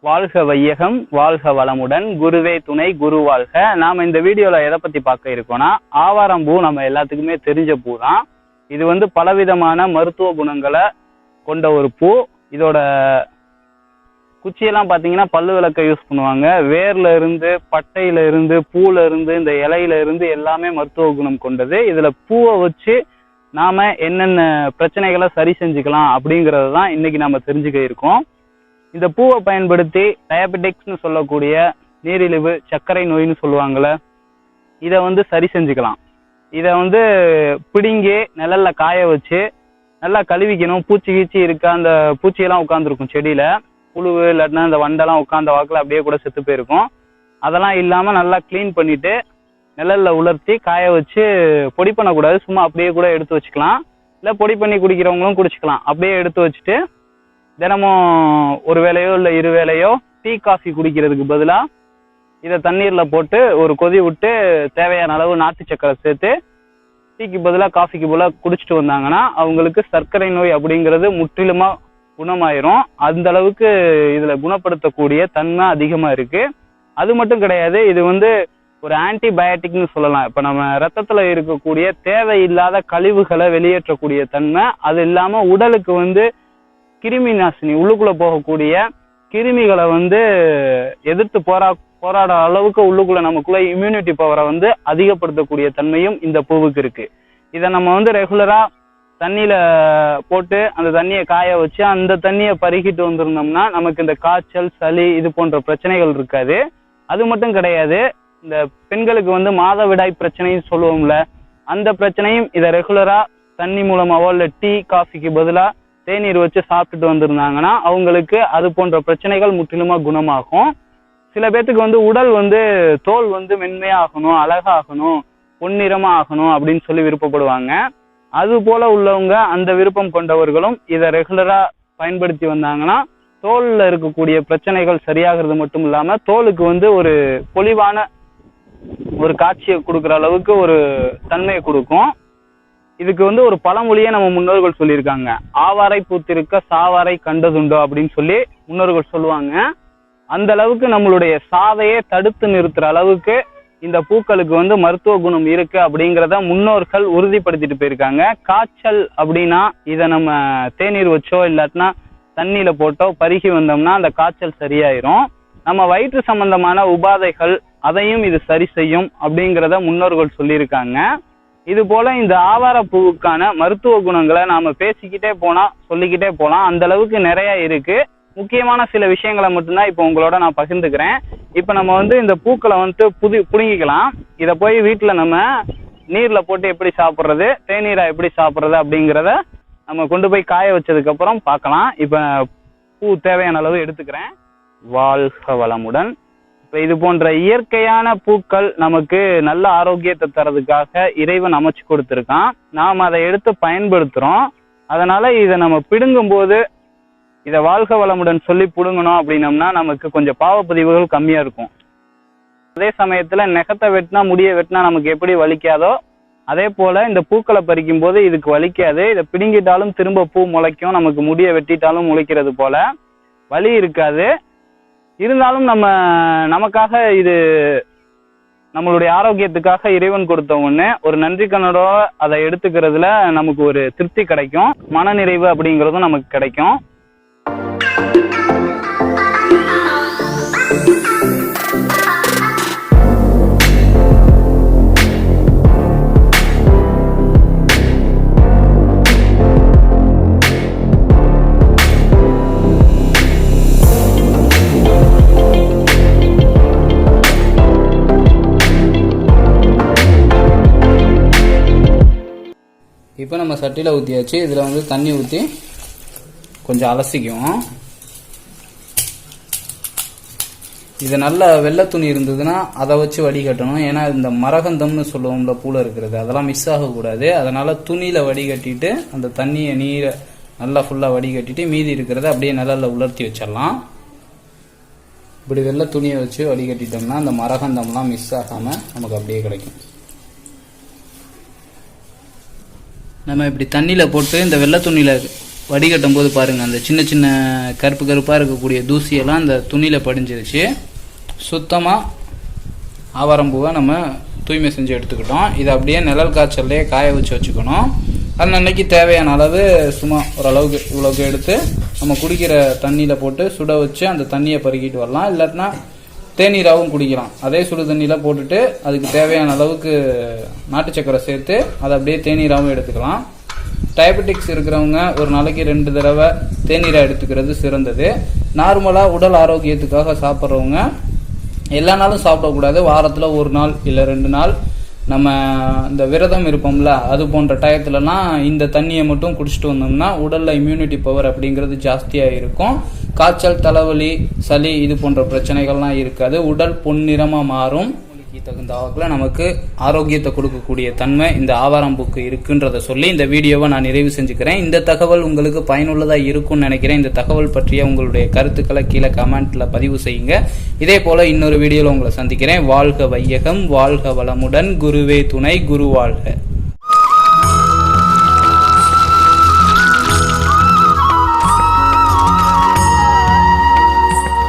வாழ்க வையகம், வாழ்க வளமுடன், குருவே துணை, குரு வாழ்க. நாம இந்த வீடியோல எதை பத்தி பார்க்க இருக்கோம்னா, ஆவாரம் பூ நம்ம எல்லாத்துக்குமே தெரிஞ்ச பூ தான். இது பலவிதமான மருத்துவ குணங்களை கொண்ட ஒரு பூ. இதோட குச்சியெல்லாம் பார்த்தீங்கன்னா பல்லு விளக்க யூஸ் பண்ணுவாங்க. வேர்ல இருந்து, பட்டையில இருந்து, பூல இருந்து, இந்த இலையில இருந்து எல்லாமே மருத்துவ குணம் கொண்டது. இதுல பூவை வச்சு நாம என்னென்ன பிரச்சனைகளை சரி செஞ்சுக்கலாம் அப்படிங்கறது தான் இன்னைக்கு நாம தெரிஞ்சுக்க இருக்கோம். இந்த பூவை பயன்படுத்தி டயபெட்டிக்ஸ்னு சொல்லக்கூடிய நீரிழிவு, சர்க்கரை நோயின்னு சொல்லுவாங்கள்ல, இதை சரி செஞ்சுக்கலாம். இதை பிடுங்கி நிழல்ல காய வச்சு நல்லா கழுவிக்கணும். பூச்சி கீச்சி இருக்கா, அந்த பூச்சியெல்லாம் உட்காந்துருக்கும் செடியில, புழுவு இல்லாட்டினா இந்த வண்டெல்லாம் உட்காந்த வாக்கில் அப்படியே கூட செத்து போயிருக்கும். அதெல்லாம் இல்லாமல் நல்லா க்ளீன் பண்ணிட்டு நிழல்ல உலர்த்தி காய வச்சு பொடி பண்ணக்கூடாது, சும்மா அப்படியே கூட எடுத்து வச்சுக்கலாம். இல்லை பொடி பண்ணி குடிக்கிறவங்களும் குடிச்சிக்கலாம். அப்படியே எடுத்து வச்சுட்டு தினமும் ஒரு வேளையோ இல்லை 2 வேளையோ டீ காஃபி குடிக்கிறதுக்கு பதிலாக இதை தண்ணீரில் போட்டு ஒரு கொதி விட்டு தேவையான அளவு நாட்டு சக்கரை சேர்த்து டீக்கு பதிலாக காஃபிக்கு பதிலாக குடிச்சிட்டு வந்தாங்கன்னா அவங்களுக்கு சர்க்கரை நோய் அப்படிங்கிறது முற்றிலுமாக குணமாயிரும். அந்த அளவுக்கு இதில் குணப்படுத்தக்கூடிய தன்மை அதிகமாக இருக்குது. அது மட்டும் கிடையாது, இது ஒரு ஆன்டிபயோட்டிக்னு சொல்லலாம். இப்போ நம்ம ரத்தத்தில் இருக்கக்கூடிய தேவையில்லாத கழிவுகளை வெளியேற்றக்கூடிய தன்மை. அது இல்லாமல் உடலுக்கு கிருமி நாசினி, உள்ளுக்குள்ள போகக்கூடிய கிருமிகளை எதிர்த்து போராட அளவுக்கு உள்ளுக்குள்ள நமக்குள்ள இம்யூனிட்டி பவரை அதிகப்படுத்தக்கூடிய தன்மையும் இந்த பூவுக்கு இருக்கு. இதை நம்ம ரெகுலரா தண்ணியில போட்டு அந்த தண்ணியை காய வச்சு அந்த தண்ணியை பருகிட்டு வந்திருந்தோம்னா நமக்கு இந்த காய்ச்சல், சளி இது போன்ற பிரச்சனைகள் இருக்காது. அது மட்டும் கிடையாது, இந்த பெண்களுக்கு மாதவிடாய் பிரச்சனைன்னு சொல்லுவோம்ல, அந்த பிரச்சனையும் இதை ரெகுலரா தண்ணி மூலமாவோ இல்லை டீ காஃபிக்கு பதிலாக தேநீர் வச்சு சாப்பிட்டுட்டு வந்திருந்தாங்கன்னா அவங்களுக்கு அது போன்ற பிரச்சனைகள் முற்றிலுமா குணமாகும். சில பேர்த்துக்கு உடல் தோல் மென்மையாகணும், அழகாகணும், பொன்னிறமா ஆகணும் அப்படின்னு சொல்லி விருப்பப்படுவாங்க. அது போல உள்ளவங்க, அந்த விருப்பம் கொண்டவர்களும் இதை ரெகுலரா பயன்படுத்தி வந்தாங்கன்னா தோல்ல இருக்கக்கூடிய பிரச்சனைகள் சரியாகிறது மட்டும் இல்லாம தோலுக்கு ஒரு பொலிவான ஒரு காட்சியை கொடுக்குற அளவுக்கு ஒரு தன்மையை கொடுக்கும். இதுக்கு ஒரு பழமொழியே நம்ம முன்னோர்கள் சொல்லியிருக்காங்க. ஆவாரை பூத்திருக்க சாவாரை கண்டதுண்டோ அப்படின்னு சொல்லி முன்னோர்கள் சொல்லுவாங்க. அந்த அளவுக்கு நம்மளுடைய சாவையை தடுத்து நிறுத்துற அளவுக்கு இந்த பூக்களுக்கு மருத்துவ குணம் இருக்கு அப்படிங்கிறத முன்னோர்கள் உறுதிப்படுத்திட்டு போயிருக்காங்க. காய்ச்சல் அப்படின்னா இதை நம்ம தேநீர் வச்சோ இல்லாட்டினா தண்ணியில போட்டோ பருகி வந்தோம்னா அந்த காய்ச்சல் சரியாயிரும். நம்ம வயிற்று சம்பந்தமான உபாதைகள் அதையும் இது சரி செய்யும் அப்படிங்கிறத முன்னோர்கள் சொல்லியிருக்காங்க. இது போல இந்த ஆவார பூவுக்கான மருத்துவ குணங்களை நாம பேசிக்கிட்டே போனா சொல்லிக்கிட்டே போலாம். அந்த அளவுக்கு நிறைய இருக்கு. முக்கியமான சில விஷயங்களை மட்டும்தான் இப்போ உங்களோட நான் பகிர்ந்துக்கிறேன். இப்போ நம்ம இந்த பூக்களை புடுங்கிக்கலாம். இதை போய் வீட்டில் நம்ம நீர்ல போட்டு எப்படி சாப்பிட்றது, தேநீரா எப்படி சாப்பிட்றது அப்படிங்கிறத நம்ம கொண்டு போய் காய வச்சதுக்கு அப்புறம் பார்க்கலாம். இப்போ பூ தேவையான அளவு எடுத்துக்கிறேன். வாழ்க வளமுடன். இப்போ இது போன்ற இயற்கையான பூக்கள் நமக்கு நல்ல ஆரோக்கியத்தை தரதுக்காக இறைவன் அமைச்சு கொடுத்துருக்கான். நாம் அதை எடுத்து பயன்படுத்துகிறோம். அதனால இதை நம்ம பிடுங்கும் போது இதை வாழ்க வளமுடன் சொல்லி பிடுங்கணும் அப்படின்னம்னா நமக்கு கொஞ்சம் பாவப்பதிவுகள் கம்மியாக இருக்கும். அதே சமயத்தில் நெகத்தை வெட்டினா, முடியை வெட்டினா நமக்கு எப்படி வலிக்காதோ அதே போல் இந்த பூக்களை பறிக்கும் போது இதுக்கு வலிக்காது. இதை பிடுங்கிட்டாலும் திரும்ப பூ முளைக்கும், நமக்கு முடியை வெட்டிட்டாலும் முளைக்கிறது போல வலி இருக்காது. இருந்தாலும் நமக்காக இது நம்மளுடைய ஆரோக்கியத்துக்காக இறைவன் கொடுத்த ஒண்ணு. ஒரு நன்றி கண்ணோட அதை எடுத்துக்கிறதுல நமக்கு ஒரு திருப்தி கிடைக்கும், மன நிறைவு அப்படிங்கிறதும் நமக்கு கிடைக்கும். இப்போ நம்ம சட்டியில் ஊற்றியாச்சு. இதில் தண்ணி ஊற்றி கொஞ்சம் அலசிக்குவோம். இது நல்ல வெள்ளை துணி இருந்ததுன்னா அதை வச்சு வடிகட்டணும். ஏன்னா இந்த மரகந்தம்னு சொல்லுவோம்ல பூல இருக்கிறது, அதெல்லாம் மிஸ் ஆகக்கூடாது. அதனால துணியில் வடிகட்டிட்டு அந்த தண்ணியை நீரை நல்லா ஃபுல்லாக வடிகட்டிட்டு மீதி இருக்கிறத அப்படியே நிழல்ல உலர்த்தி வச்சிடலாம். இப்படி வெள்ளை துணியை வச்சு வடிகட்டிட்டோம்னா அந்த மரகந்தம்லாம் மிஸ் ஆகாமல் நமக்கு அப்படியே கிடைக்கும். நம்ம இப்படி தண்ணியில் போட்டு இந்த வெள்ளை துணியில் வடிகட்டும் போது பாருங்கள் அந்த சின்ன சின்ன கருப்பு கருப்பாக இருக்கக்கூடிய தூசியெல்லாம் அந்த துணியில் படிஞ்சிருச்சு. சுத்தமாக ஆவாரம்பூவை நம்ம தூய்மை செஞ்சு எடுத்துக்கிட்டோம். இதை அப்படியே நிழல் காய்ச்சல்லையே காய வச்சு வச்சுக்கணும். அன்னைக்கு தேவையான அளவு சும்மா ஓரளவுக்கு இவ்வளோக்கு எடுத்து நம்ம குடிக்கிற தண்ணியில் போட்டு சுட வச்சு அந்த தண்ணியை பருகிட்டு வரலாம். இல்லாட்டினா தேநீராகவும் குடிக்கலாம். அதே சுடு தண்ணியில் போட்டுட்டு அதுக்கு தேவையான அளவுக்கு நாட்டு சக்கரை சேர்த்து அதை அப்படியே தேநீராகவும் எடுத்துக்கலாம். டயபெட்டிக்ஸ் இருக்கிறவங்க ஒரு நாளைக்கு 2 தடவை தேநீராக எடுத்துக்கிறது சிறந்தது. நார்மலாக உடல் ஆரோக்கியத்துக்காக சாப்பிட்றவங்க எல்லா நாளும் சாப்பிடக்கூடாது. வாரத்தில் 1 நாள் இல்லை 2 நாள் நம்ம இந்த விரதம் இருப்போம்ல அது போன்ற டயத்துலலாம் இந்த தண்ணியை மட்டும் குடிச்சிட்டு வந்தோம்னா உடலில் இம்யூனிட்டி பவர் அப்படிங்கிறது ஜாஸ்தியாக இருக்கும். காய்ச்சல், தலைவலி, சளி இது போன்ற பிரச்சனைகள்லாம் இருக்காது. உடல் பொன்னிறமாக மாறும். தகுந்த வாக்கில் நமக்கு ஆரோக்கியத்தை கொடுக்கக்கூடிய தன்மை இந்த ஆவாரம்பூக்கு இருக்குன்றதை சொல்லி இந்த வீடியோவை நான் நிறைவு செஞ்சுக்கிறேன். இந்த தகவல் உங்களுக்கு பயனுள்ளதாக இருக்கும்னு நினைக்கிறேன். இந்த தகவல் பற்றிய உங்களுடைய கருத்துக்களை கீழே கமெண்ட்ல பதிவு செய்யுங்க. இதே போல இன்னொரு வீடியோவில் உங்களை சந்திக்கிறேன். வாழ்க வையகம், வாழ்க வளமுடன், குருவே துணை, குரு வாழ்க.